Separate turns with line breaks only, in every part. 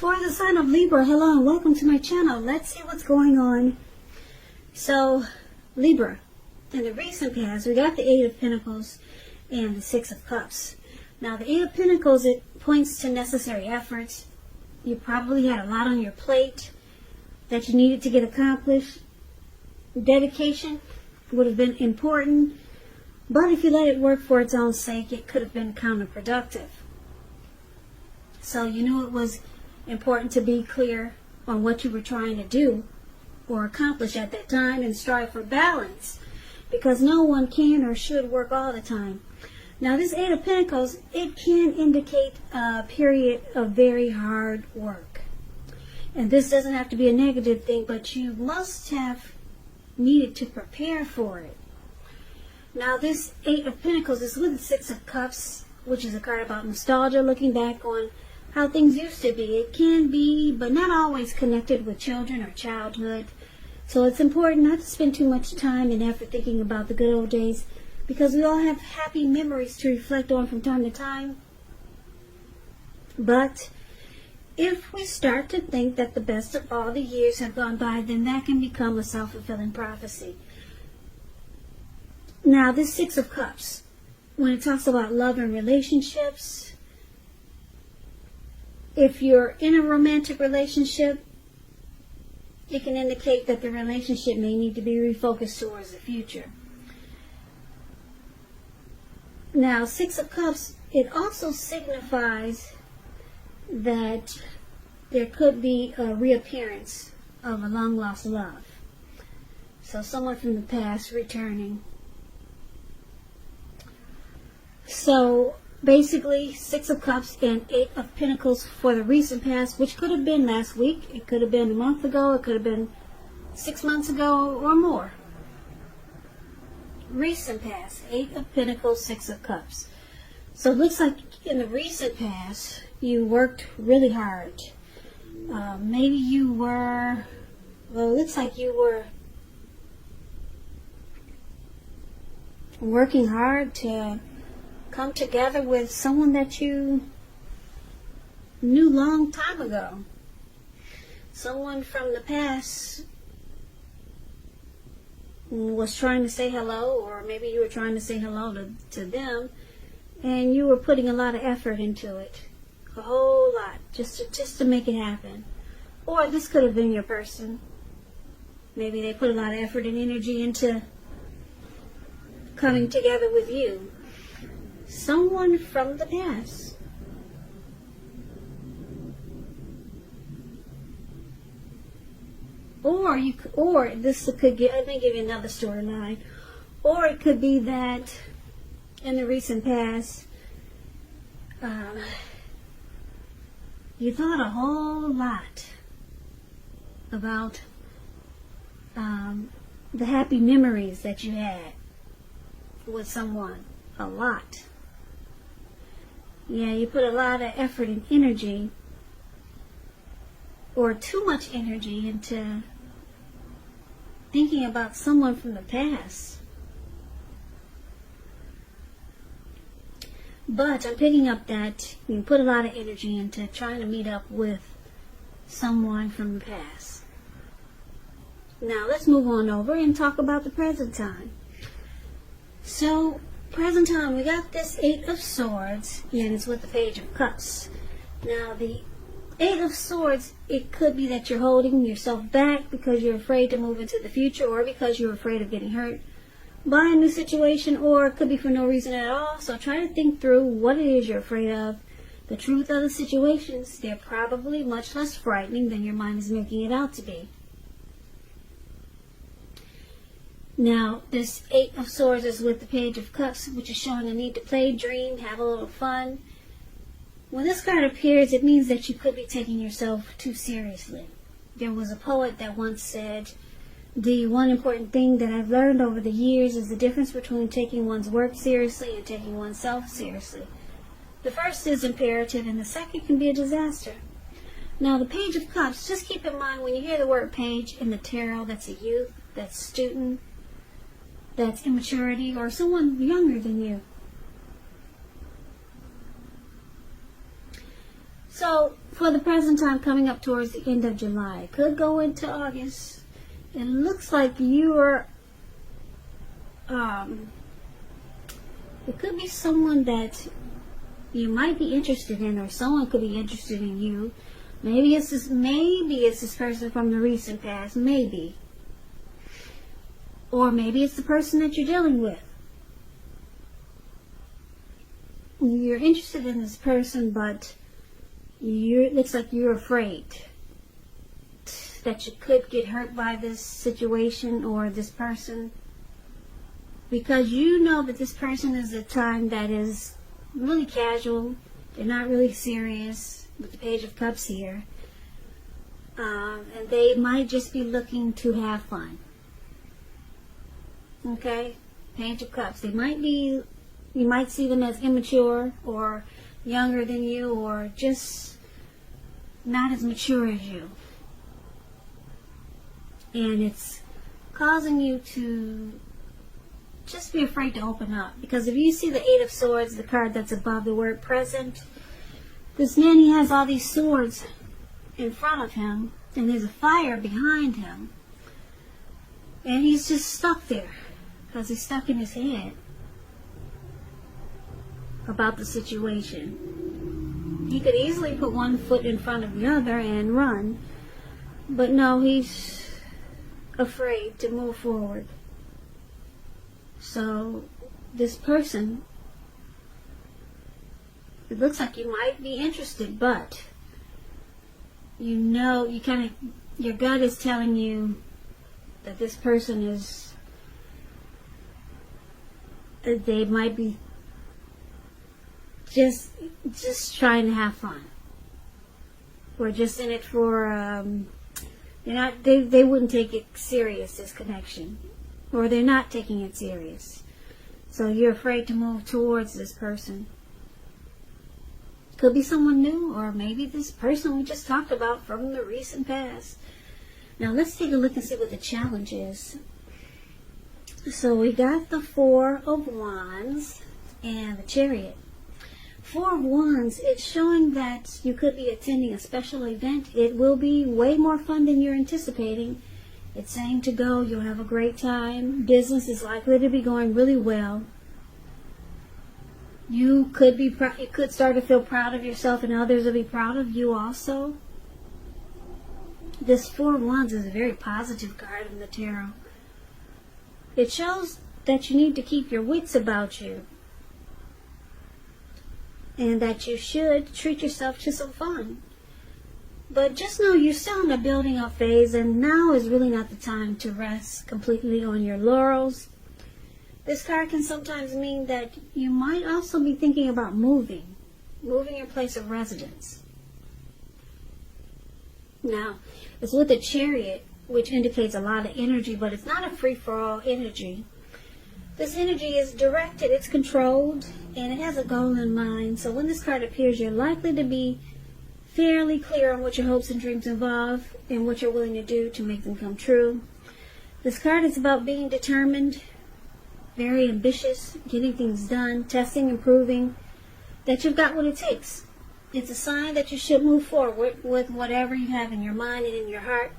For the sign of Libra, hello and welcome to my channel. Let's see what's going on. So, Libra, in the recent past, we got the Eight of Pentacles and the Six of Cups. Now, the Eight of Pentacles, it points to necessary efforts. You probably had a lot on your plate that you needed to get accomplished. Dedication would have been important, but if you let it work for its own sake, it could have been counterproductive. So you knew it was important to be clear on what you were trying to do or accomplish at that time and strive for balance, because no one can or should work all the time. Now, this Eight of Pentacles, it can indicate a period of very hard work. And this doesn't have to be a negative thing, but you must have needed to prepare for it. Now, this Eight of Pentacles is with the Six of Cups, which is a card about nostalgia, looking back on how things used to be. It can be, but not always, connected with children or childhood. So it's important not to spend too much time and effort thinking about the good old days, because we all have happy memories to reflect on from time to time. But if we start to think that the best of all the years have gone by, then that can become a self-fulfilling prophecy. Now, this Six of Cups, when it talks about love and relationships, if you're in a romantic relationship, it can indicate that the relationship may need to be refocused towards the future. Now, Six of Cups, it also signifies that there could be a reappearance of a long-lost love. So someone from the past returning. So basically, Six of Cups and Eight of Pentacles for the recent past, which could have been last week, it could have been a month ago, it could have been 6 months ago or more. Recent past, Eight of Pentacles, Six of Cups. So it looks like in the recent past, you worked really hard. Maybe you were, well, it looks like you were working hard to come together with someone that you knew long time ago. Someone from the past was trying to say hello, or maybe you were trying to say hello to them, and you were putting a lot of effort into it. A whole lot, just to make it happen. Or this could have been your person. Maybe they put a lot of effort and energy into coming together with you. Someone from the past. Or this could get, let me give you another storyline. Or it could be that in the recent past, you thought a whole lot about the happy memories that you had with someone. A lot. Yeah, you put a lot of effort and energy, or too much energy, into thinking about someone from the past. But I'm picking up that you put a lot of energy into trying to meet up with someone from the past. Now let's move on over and talk about the present time. So, present time, we got this Eight of Swords, and it's with the Page of Cups. Now, the Eight of Swords, it could be that you're holding yourself back because you're afraid to move into the future, or because you're afraid of getting hurt by a new situation, or it could be for no reason at all. So try to think through what it is you're afraid of. The truth of the situations, they're probably much less frightening than your mind is making it out to be. Now, this Eight of Swords is with the Page of Cups, which is showing a need to play, dream, have a little fun. When this card appears, it means that you could be taking yourself too seriously. There was a poet that once said, "The one important thing that I've learned over the years is the difference between taking one's work seriously and taking oneself seriously. The first is imperative, and the second can be a disaster." Now, the Page of Cups, just keep in mind when you hear the word page in the tarot, that's a youth, that's student, that's immaturity, or someone younger than you. So for the present time, coming up towards the end of July. It could go into August. It looks like you're, it could be someone that you might be interested in, or someone could be interested in you. Maybe it's this person from the recent past, maybe. Or maybe it's the person that you're dealing with. You're interested in this person, but it looks like you're afraid that you could get hurt by this situation or this person, because you know that this person is a time that is really casual. They're not really serious with the Page of Cups here, and they might just be looking to have fun. Okay, Page of Cups. You might see them as immature or younger than you, or just not as mature as you. And it's causing you to just be afraid to open up. Because if you see the Eight of Swords, the card that's above the word present, this man, he has all these swords in front of him, and there's a fire behind him. And he's just stuck there, because he's stuck in his head about the situation. He could easily put one foot in front of the other and run, but no, he's afraid to move forward. So this person, it looks like you might be interested, but you know, your gut is telling you that this person is, that they might be just trying to have fun, or just in it for they wouldn't take it serious, this connection, or they're not taking it serious. So you're afraid to move towards this person. Could be someone new, or maybe this person we just talked about from the recent past. Now let's take a look and see what the challenge is. So we got the Four of Wands and the Chariot. Four of Wands, it's showing that you could be attending a special event. It will be way more fun than you're anticipating. It's saying to go, you'll have a great time. Business is likely to be going really well. You could start to feel proud of yourself, and others will be proud of you also. This Four of Wands is a very positive card in the tarot. It shows that you need to keep your wits about you, and that you should treat yourself to some fun. But just know you're still in a building up phase, and now is really not the time to rest completely on your laurels. This card can sometimes mean that you might also be thinking about moving your place of residence. Now, it's with the Chariot, which indicates a lot of energy, but it's not a free-for-all energy. This energy is directed, it's controlled, and it has a goal in mind. So when this card appears, you're likely to be fairly clear on what your hopes and dreams involve and what you're willing to do to make them come true. This card is about being determined, very ambitious, getting things done, testing and proving that you've got what it takes. It's a sign that you should move forward with whatever you have in your mind and in your heart,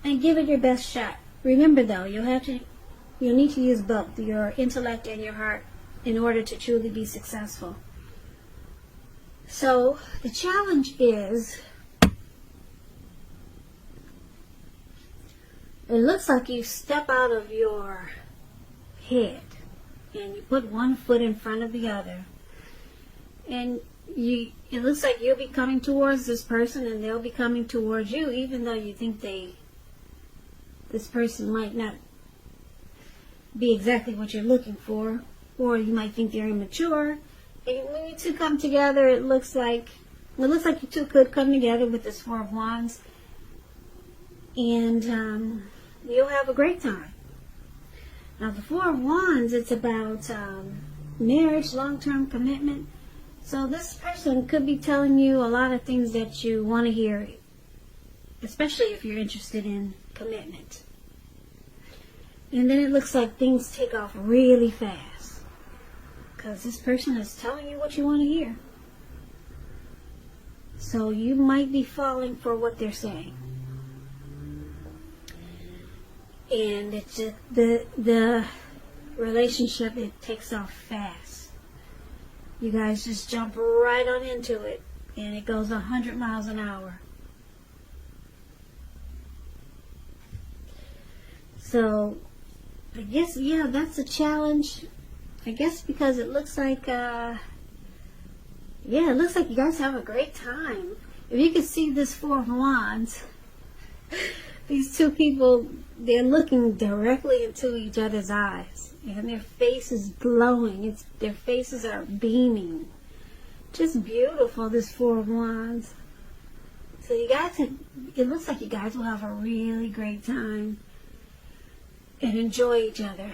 and give it your best shot. Remember though, you'll need to use both your intellect and your heart in order to truly be successful. So the challenge is, it looks like you step out of your head and you put one foot in front of the other, and it looks like you'll be coming towards this person and they'll be coming towards you, even though you think this person might not be exactly what you're looking for, or you might think they're immature. And when you two come together, it looks like you two could come together with this Four of Wands, and you'll have a great time. Now the Four of Wands, it's about marriage, long-term commitment. So this person could be telling you a lot of things that you want to hear, especially if you're interested in commitment. And then it looks like things take off really fast, because this person is telling you what you want to hear. So you might be falling for what they're saying. And it's just the relationship, it takes off fast. You guys just jump right on into it, and it goes 100 miles an hour. So I guess, yeah, that's a challenge. I guess because it looks like, yeah, it looks like you guys have a great time. If you could see this Four of Wands, these two people, they're looking directly into each other's eyes, and their faces glowing. Their faces are beaming. Just beautiful, this Four of Wands. So you guys, it looks like you guys will have a really great time and enjoy each other.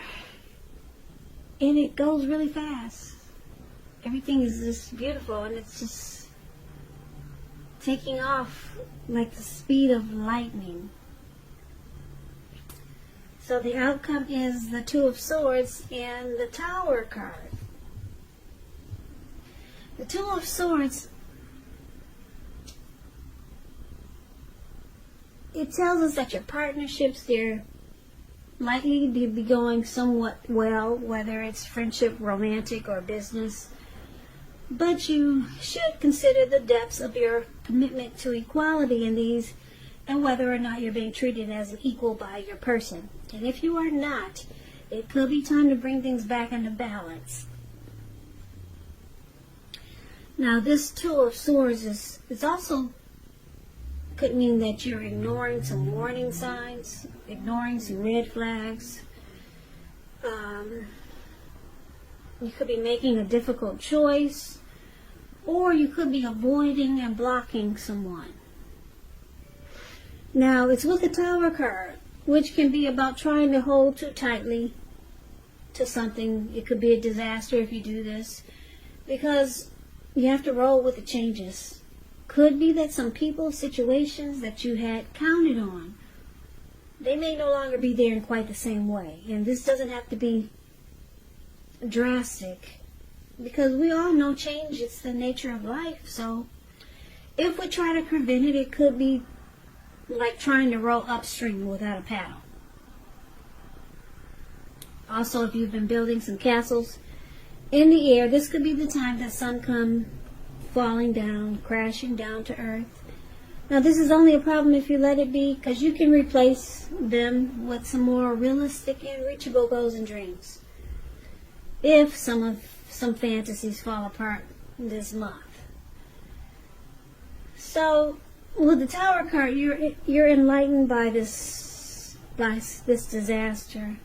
And it goes really fast. Everything is just beautiful, and it's just taking off like the speed of lightning. So the outcome is the Two of Swords and the Tower card. The Two of Swords, it tells us that your partnerships, they're likely to be going somewhat well, whether it's friendship, romantic, or business. But you should consider the depths of your commitment to equality in these, and whether or not you're being treated as an equal by your person. And if you are not, it could be time to bring things back into balance. Now, this Two of Swords is also could mean that you're ignoring some warning signs, ignoring some red flags. You could be making a difficult choice, or you could be avoiding and blocking someone. Now, it's with the Tower card, which can be about trying to hold too tightly to something. It could be a disaster if you do this, because you have to roll with the changes. Could be that some people, situations that you had counted on, they may no longer be there in quite the same way. And this doesn't have to be drastic, because we all know change is the nature of life. So if we try to prevent it, it could be like trying to row upstream without a paddle. Also, if you've been building some castles in the air, this could be the time that sun come falling down, crashing down to earth. Now, this is only a problem if you let it be, because you can replace them with some more realistic and reachable goals and dreams if some fantasies fall apart this month. So with the Tower card, you're enlightened by this disaster.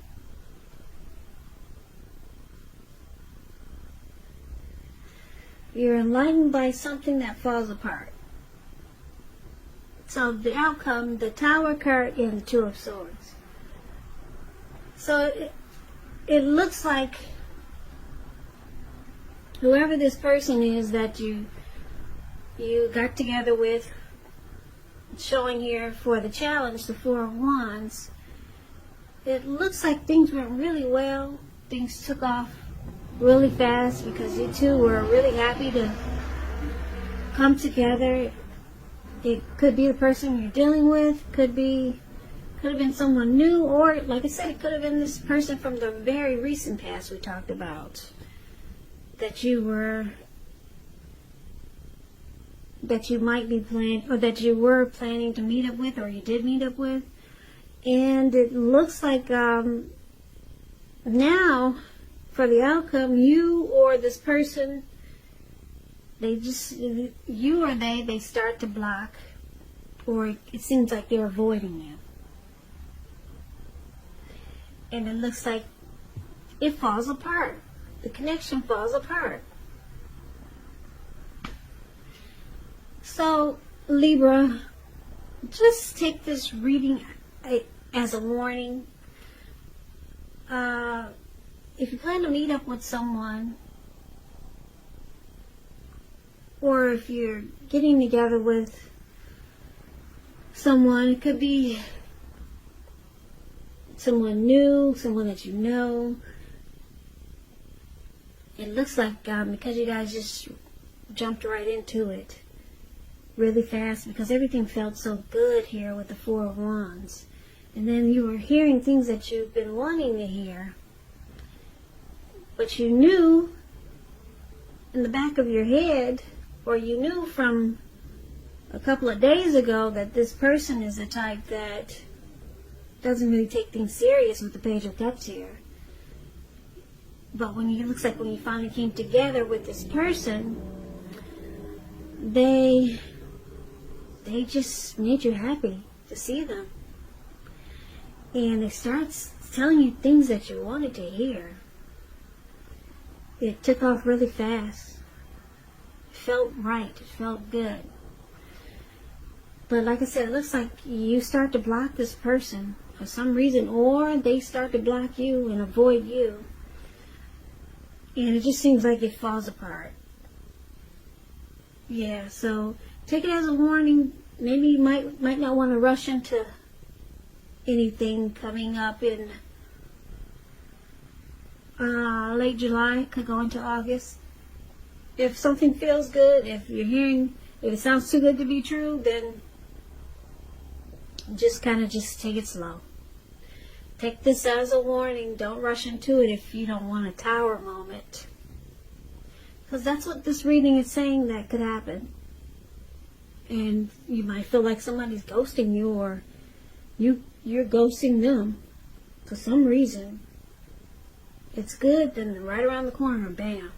You're enlightened by something that falls apart. So the outcome, the Tower card and the Two of Swords. So it looks like whoever this person is that you got together with, showing here for the challenge, the Four of Wands, it looks like things went really well. Things took off really fast because you two were really happy to come together. It could be the person you're dealing with, could have been someone new, or like I said, it could have been this person from the very recent past we talked about that you might be planning, or that you were planning to meet up with, or you did meet up with. And it looks like now for the outcome, you or this person, they start to block, or it seems like they're avoiding you. And it looks like it falls apart. The connection falls apart. So, Libra, just take this reading as a warning. If you plan to meet up with someone, or if you're getting together with someone, it could be someone new, someone that you know. It looks like because you guys just jumped right into it, really fast because everything felt so good here with the Four of Wands. And then you were hearing things that you've been wanting to hear. But you knew in the back of your head, or you knew from a couple of days ago, that this person is the type that doesn't really take things serious with the Page of Cups here. But it looks like when you finally came together with this person, they just made you happy to see them. And they start telling you things that you wanted to hear. It took off really fast. It felt right. It felt good. But like I said, it looks like you start to block this person for some reason, or they start to block you and avoid you. And it just seems like it falls apart. Yeah, so take it as a warning. Maybe you might not want to rush into anything coming up in late July, could go into August. If something feels good, if it sounds too good to be true, then just take it slow. Take this as a warning. Don't rush into it if you don't want a tower moment. Because that's what this reading is saying that could happen. And you might feel like somebody's ghosting you, or you're ghosting them for some reason. It's good, then right around the corner, bam,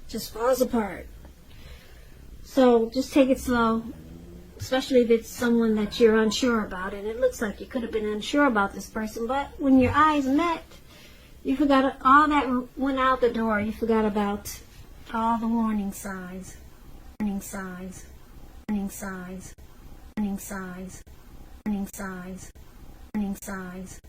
just falls apart. So just take it slow, especially if it's someone that you're unsure about. And it looks like you could have been unsure about this person, but when your eyes met, you forgot all that went out the door. You forgot about all the warning signs, warning signs, warning signs, warning signs, warning signs, warning signs.